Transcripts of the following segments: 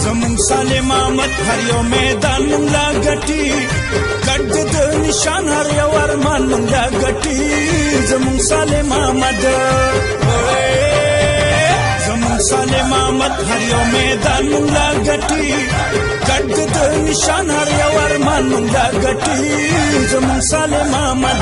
زمون سالم احمد هر یو میدان مونږ لا ګټي ګډ د نشان هر یو ارمان مونږ لا ګټي زمون سالم احمد زمون سالم احمد هر یو میدان مونږ لا ګټي ګډ د نشان هر یو ارمان مونږ لا ګټي زمون سالم احمد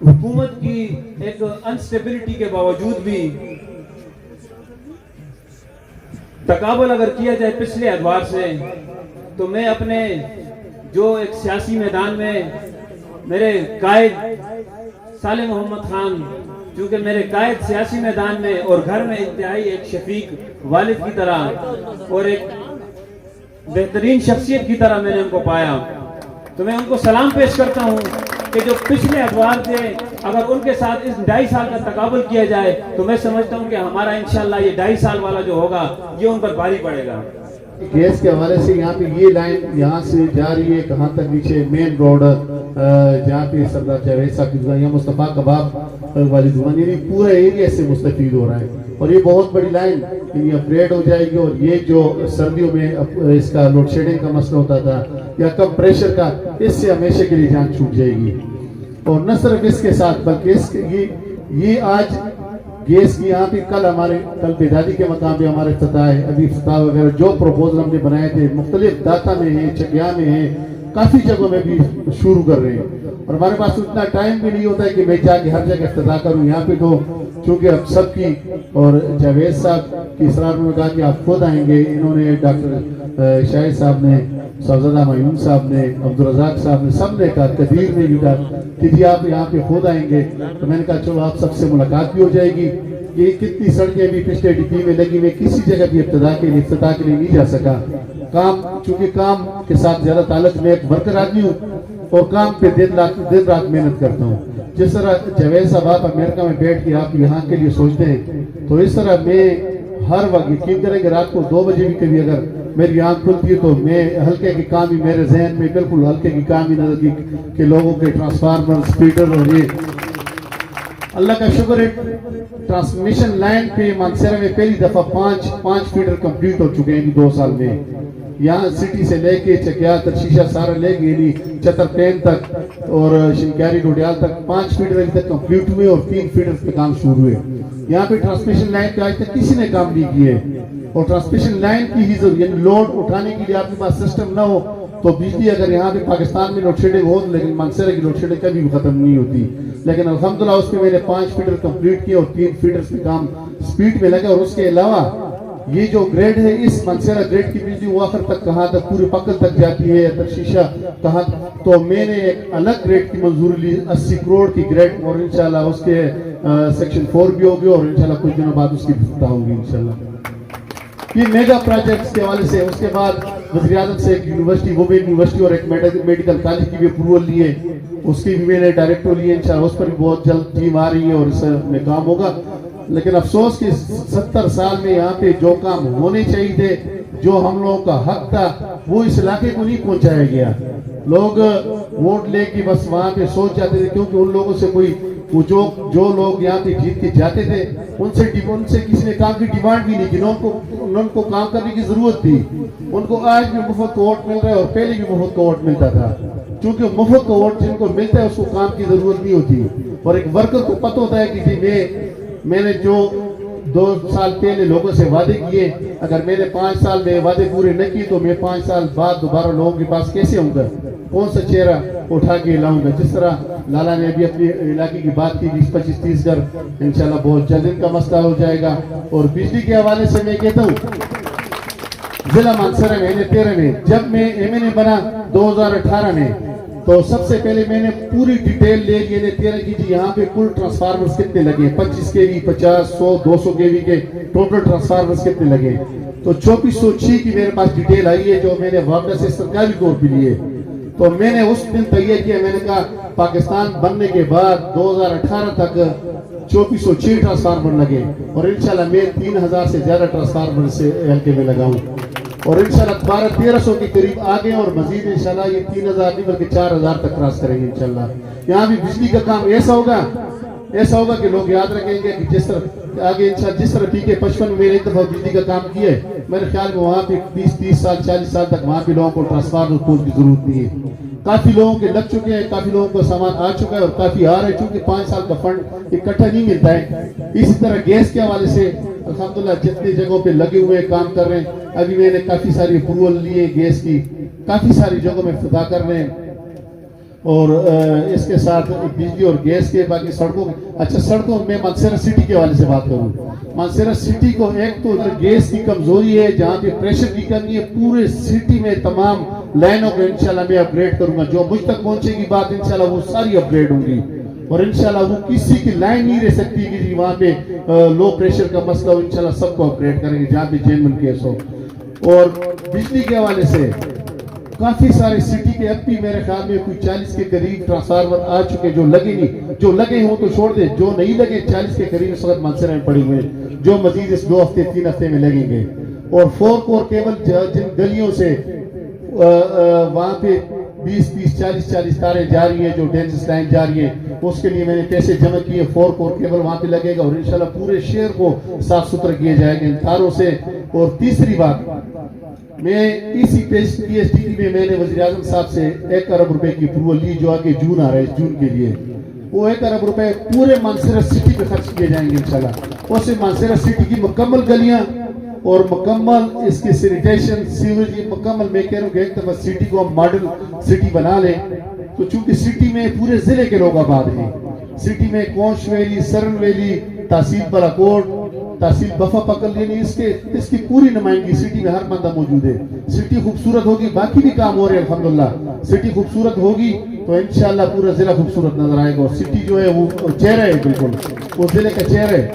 حکومت کی ایک انسٹیبلٹی کے باوجود بھی تقابل اگر کیا جائے پچھلے ادوار سے، تو میں اپنے جو ایک سیاسی میدان میں میرے قائد صالح محمد خان، چونکہ میرے قائد سیاسی میدان میں اور گھر میں انتہائی ایک شفیق والد کی طرح اور ایک بہترین شخصیت کی طرح میں نے ان کو پایا، تو میں ان کو سلام پیش کرتا ہوں کہ جو پچھلے ادوار تھے اگر ان کے ساتھ اس 2.5 سال کا تقابل کیا جائے تو میں سمجھتا ہوں کہ ہمارا انشاءاللہ یہ 2.5 سال والا جو ہوگا یہ ان پر بھاری پڑے گا۔ گیس کے حوالے سے یہاں پہ یہ لائن یہاں سے جا رہی ہے کہاں تک نیچے مین روڈ جہاں پہ سردار جاوید صاحب کی دکان، یہاں مصطفیٰ کباب والی دکان، یعنی پورا ایریا سے مستفید ہو رہا ہے، اور یہ بہت بڑی لائن یہ اپگریڈ ہو جائے گی۔ اور یہ جو سردیوں میں اس کا لوڈ شیڈنگ کا مسئلہ ہوتا تھا یا کم پریشر کا، اس سے ہمیشہ کے لیے جان چھوٹ جائے گی۔ اور نہ صرف اس کے ساتھ بلکہ یہ آج گیس کی یہاں پہ کل بیدادی کے مقام پہ ہمارے افتتاح ہے، ابھی افتتاح وغیرہ جو پروپوزل ہم نے بنائے تھے مختلف داتا میں ہیں، چکیا میں ہیں، کافی جگہوں میں بھی شروع کر رہے ہیں، اور ہمارے پاس اتنا ٹائم بھی نہیں ہوتا ہے کہ میں جا کے ہر جگہ افتتاح کروں۔ یہاں پہ تو چونکہ اب سب کی اور جاوید صاحب کی اصرار نے کہا کہ آپ خود آئیں گے، انہوں نے ڈاکٹر شاہد صاحب نے، صاحبزادہ معیون صاحب نے، عبدالرزاق صاحب نے، سب نے کہا، قدیر نے بھی کہا کہ جی آپ یہاں پہ خود آئیں گے، تو میں نے کہا چلو آپ سب سے ملاقات بھی ہو جائے گی۔ یہ کتنی سڑکیں بھی پچھلے ڈپی میں لگی، میں کسی جگہ بھی افتتاح کے لیے نہیں جا سکا، چونکہ کام کے ساتھ زیادہ تعلق، میں ایک ورکر آدمی ہوں اور کام پہ دن رات محنت کرتا ہوں۔ جس طرح جاوید صاحب آپ امریکہ میں بیٹھ کے آپ یہاں کے لیے سوچتے ہیں، تو اس طرح میں ہر وقت یقین کریں کہ رات کو 2 بجے بھی کبھی اگر میری آنکھ کھلتی ہے تو میں ہلکے کی کام ہی میرے ذہن میں بالکل ہلکے کی کام ہی نظر کی کہ لوگوں کے ٹرانسفارمر، سپیڈر، اور یہ اللہ کا شکر ہے ٹرانسمیشن لائن پہ مانسیرا میں پہلی دفعہ 5 فیڈر کمپلیٹ ہو چکے ہیں 2 سال میں۔ یہاں سٹی سے لے کے چکیا ترشیشہ سارا لے کے یعنی چتر پین تک اور شنکیاری ڈوڈیال تک 5 فیڈر ابھی تک کمپلیٹ ہوئے اور 3 فیڈر پہ کام شروع ہوئے۔ یہاں پہ ٹرانسمیشن لائن پہ آج تک کسی نے کام نہیں کیے، اور ٹرانسمیشن لائن کی ہی ضرورت، یعنی لوڈ اٹھانے کے لیے آپ کے پاس سسٹم نہ ہو تو بجلی اگر یہاں پہ پاکستان میں لوڈ شیڈنگ ہو، لیکن مانسیرا کی لوڈ شیڈنگ کبھی بھی ختم نہیں ہوتی۔ لیکن الحمدللہ اس پہ میں نے 5 فیڈر کمپلیٹ کیے اور 3 فیڈر پہ کام سپیڈ میں لگا، اور اس کے علاوہ یہ جو گریڈ ہے اس مانسیرا گریڈ کی بجلی وہ آخر تک کہاں تک پورے پکل تک جاتی ہے، ترشیشہ کہاں، تو میں نے ایک الگ گریڈ کی منظوری لی 80 کروڑ کی گریڈ، اور انشاءاللہ اس کے سیکشن 4 بھی ہوگی، اور انشاءاللہ کچھ دنوں بعد اس کی افتتاح ہوگی انشاءاللہ۔ یہ میگا پروجیکٹس کے حوالے سے، اس کے بعد وزیر اعظم سے ایک یونیورسٹی، وہ بھی یونیورسٹی اور ایک میڈیکل کالج کی بھی اپروول لی ہے، اس کی بھی میں نے ڈائریکٹر لی ہے، انشاءاللہ اس پر بھی بہت جلد ٹیم آ رہی ہے اور اس میں کام ہوگا۔ لیکن افسوس کہ 70 سال میں یہاں پہ جو کام ہونے چاہیے تھے، جو ہم لوگوں کا حق تھا، وہ اس علاقے کو نہیں پہنچایا گیا۔ لوگ ووٹ لے کے بس وہاں پہ سوچ جاتے تھے، کیونکہ ان لوگوں سے کوئی جو لوگ یہاں پہ جیت کے جاتے تھے ان سے کسی نے کام کی ڈیمانڈ بھی نہیں کی، ان کو کام کرنے کی ضرورت تھی۔ ان کو آج بھی مفت کا ووٹ مل رہا ہے اور پہلے بھی مفت کا ووٹ ملتا تھا، چونکہ مفت کا ووٹ جن کو ملتا ہے اس کو کام کی ضرورت نہیں ہوتی، اور ایک ورکر کو پتہ ہوتا ہے کہ جی میں نے جو 2 سال پہلے لوگوں سے وعدے کیے، اگر میں نے 5 سال میں وعدے پورے نہ کیے تو میں 5 سال بعد دوبارہ لوگوں کے پاس کیسے ہوں گا، کون سا چہرہ اٹھا کے لاؤں گا۔ جس طرح لالا نے ابھی اپنے علاقے کی بات کی 20-25-30 گھر انشاءاللہ بہت جلد ان کا مسئلہ ہو جائے گا۔ اور بجلی کے حوالے سے میں کہتا ہوں ضلع مانسیرا میں 13 میں جب میں MNA بنا 2018 میں، تو سب سے پہلے میں نے پوری ڈیٹیل لے لی ہے 13 کی، جی یہاں پہ کل ٹرانسفارمرز کتنے لگے، 25 kV 50 100 200 kV کے ٹوٹل ٹرانسفارمرز کتنے لگے، تو 2406 کی میرے پاس ڈیٹیل آئی ہے جو میں نے واپس سے سرکاری طور پہ لیے۔ تو میں نے اس دن تیار کیا، میں نے کہا پاکستان بننے کے بعد 2018 تک 2406 ٹرانسفارمر لگے، اور انشاءاللہ میں 3000 سے زیادہ ٹرانسفارمر سے حلقے میں لگاؤں، اور انشاءاللہ 1200-1300 کے قریب آگے، اور مزید انشاءاللہ یہ 3000 نہیں بلکہ 4000 تک کراس کریں گے انشاءاللہ۔ یہاں بھی بجلی کا کام ایسا ہوگا کہ لوگ یاد رکھیں گے کہ جس طرح آگے انشاءاللہ جس طرح PK55 میں ایک دفعہ بجلی کا کام کیا ہے، میرے خیال میں وہاں پہ 20-30 سال 40 سال تک وہاں پہ لوگوں کو ٹرانسفارمر پول کی ضرورت نہیں ہے۔ کافی لوگوں کے لگ چکے ہیں، کافی لوگوں کو سامان آ چکا ہے اور کافی آ رہا ہے، چونکہ 5 سال کا فنڈ اکٹھا نہیں ملتا ہے۔ اسی طرح گیس کے حوالے سے الحمدللہ جتنی جگہوں پہ لگے ہوئے کام کر رہے ہیں، ابھی میں نے کافی ساری اپروول لی ہے گیس کی، کافی ساری جگہوں میں افتتاح کر رہے ہیں۔ اور اس کے ساتھ بجلی اور گیس کے باقی سڑکوں اچھا سڑکوں میں منصیرہ سٹی کے حوالے سے بات کروں. منصیرہ سٹی کو ایک تو گیس کی کمزوری ہے, جہاں پہ پریشر کی کمی ہے, پورے سٹی میں تمام لائنوں کو انشاءاللہ میں اپ گریڈ کروں گا. جو مجھ تک پہنچے گی بات انشاءاللہ وہ ساری اپ گریڈ ہوں گی, اور انشاءاللہ وہ کسی کی لائن نہیں رہ سکتی کہ وہاں پہ لو پریشر کا مسئلہ ہو. انشاءاللہ سب کو اپ گریڈ کریں گے جہاں پہ جینوئن کیس ہو. اور بجلی کے حوالے سے کافی سارے سٹی کے اب بھی میرے خیال میں کوئی 40 کے قریب ٹرانسفارمر آ چکے, جو لگے نہیں, جو لگے ہوں تو چھوڑ دے, جو نہیں لگے 40 کے قریب اس وقت منصیرہ میں پڑے ہوئے, جو مزید اس 2 ہفتے 3 ہفتے میں لگیں گے. اور 4 کور کیبل جن گلیوں سے وہاں پہ 20-40 تاریں جا رہی ہیں, جو ڈینسس لائن جا رہی ہے, اس کے لیے میں نے پیسے جمع کیے. 4 کور کیبل وہاں پہ لگے گا, اور انشاءاللہ پورے شہر کو صاف ستھرا کیا جائے گا ان تاروں سے. اور تیسری بات, میں اسی پی ایس ٹی میں نے وزیر اعظم صاحب سے 1 ارب روپے کی اپروول لی, جو آگے جون آ رہا ہے, جون کے لیے وہ 1 ارب روپے پورے منصیرہ سٹی پہ خرچ کیے جائیں گے انشاءاللہ. اس سے منصیرہ سٹی کی مکمل گلیاں اور مکمل اس کی سینیٹیشن سیوریج یہ مکمل, میں کہہ رہا ہوں کہ ایک دفعہ سٹی کو ہم ماڈل سٹی بنا لیں. تو چونکہ سٹی میں پورے ضلع کے لوگ آباد ہیں, سٹی میں کونش ویلی, سرن ویلی, تحصیل بلاکوٹ, تحصیل بفا پکل, یعنی اس کی پوری نمائندگی سٹی میں ہر بندہ موجود ہے. سٹی خوبصورت ہوگی, باقی بھی کام ہو رہے ہیں الحمدللہ. سٹی خوبصورت ہوگی تو انشاءاللہ پورا ضلع خوبصورت نظر آئے گا. اور سٹی جو ہے وہ چہرہ ہے, بالکل وہ ضلع کا چہرہ ہے.